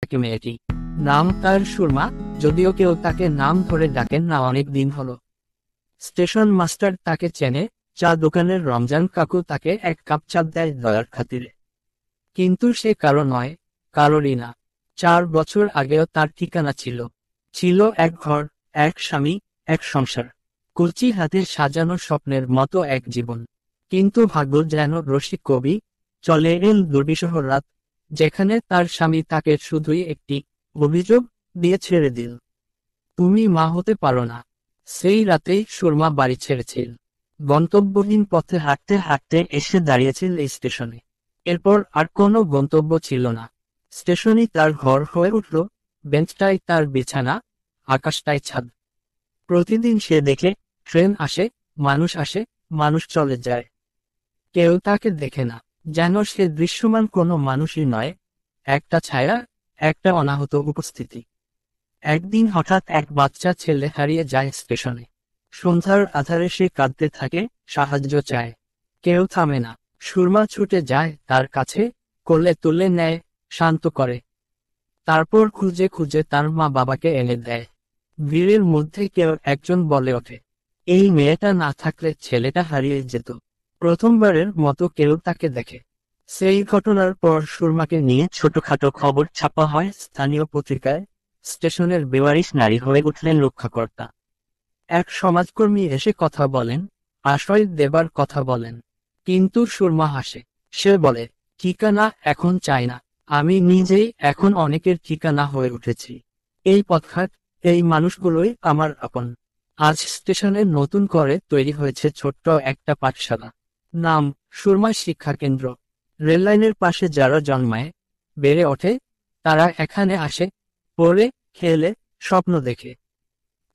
থাকে মেয়েটি। নাম তার সুরমা, যদিও কেউ তাকে নাম ধরে ডাকেন না অনেক দিন হলো। স্টেশন মাস্টার তাকে চেনে, চা দোকানের রমজান কাকু তাকে এক কাপ চা দেয় দয়ার খাতিরে। কিন্তু সে কারো নয়, কারোরই না। 4 বছর আগেও তার ঠিকানা ছিল। ছিল এক ঘর, এক স্বামী, এক সংসার। কচি হাতে সাজানো স্বপ্নের মতো এক জীবন। কিন্তু ভাগ্য যেন রসিক কবি, চলে এল দুর্বিষহ রাত, যেখানে তার স্বামী তাকে শুধুই একটি অভিযোগ দিয়ে ছেড়ে দিল। তুমি মা হতে পারো না। সেই রাতেই সুরমা বাড়ি ছেড়েছিল। গন্তব্যহীন পথে হাঁটতে হাঁটতে এসে দাঁড়িয়েছিল এই স্টেশনে। এরপর আর কোনো গন্তব্য ছিল না। স্টেশনই তার ঘর হয়ে উঠল, বেঞ্চটাই তার বিছানা, আকাশটাই ছাদ। প্রতিদিন সে দেখে, ট্রেন আসে, আসে, মানুষ চলে যায়। কেউ তাকে দেখে না, যেন সে দৃশ্যমান কোনো মানুষই নয়, একটা ছায়া, একটা অনাহত উপস্থিতি। একদিন হঠাৎ এক বাচ্চা ছেলে হারিয়ে যায় স্টেশনে। সন্ধ্যার আধারে সে কাঁদতে থাকে, সাহায্য চায়। কেউ থামে না। সুরমা ছুটে যায় তার কাছে, কোলে তুলে নেয়, শান্ত করে। তারপর খুঁজে খুঁজে তার মা বাবাকে এনে দেয়। ভিড়ের মধ্যে কেউ একজন বলে ওঠে, এই মেয়েটা না থাকলে ছেলেটা হারিয়ে যেত। প্রথমবারের মতো কেউ তাকে দেখে। সেই ঘটনার পর সুরমাকে নিয়ে ছোটখাটো খবর ছাপা হয় স্থানীয় পত্রিকায়। স্টেশনের বেওয়ারিশ নারী হয়ে উঠলেন রক্ষাকর্তা। এক সমাজকর্মী এসে কথা বলেন, আশ্রয় দেবার কথা বলেন। কিন্তু সুরমা হাসে। সে বলে, ঠিকানা এখন চাই না, আমি নিজেই এখন অনেকের ঠিকানা হয়ে উঠেছি। এই পথঘাট, এই মানুষগুলোই আমার আপন। আজ স্টেশনে নতুন করে তৈরি হয়েছে ছোট্ট একটা পাঠশালা। নাম সুরমা শিক্ষা কেন্দ্র। রেললাইনের পাশে যারা জন্মায়, বেড়ে ওঠে, তারা এখানে আসে, পড়ে, খেলে, স্বপ্ন দেখে।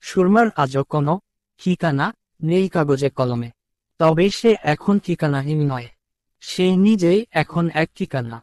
সুরমার আজও কোনো ঠিকানা নেই কাগজে কলমে। তবে সে এখন ঠিকানাহীন নয়। সে নিজেই এখন এক ঠিকানা।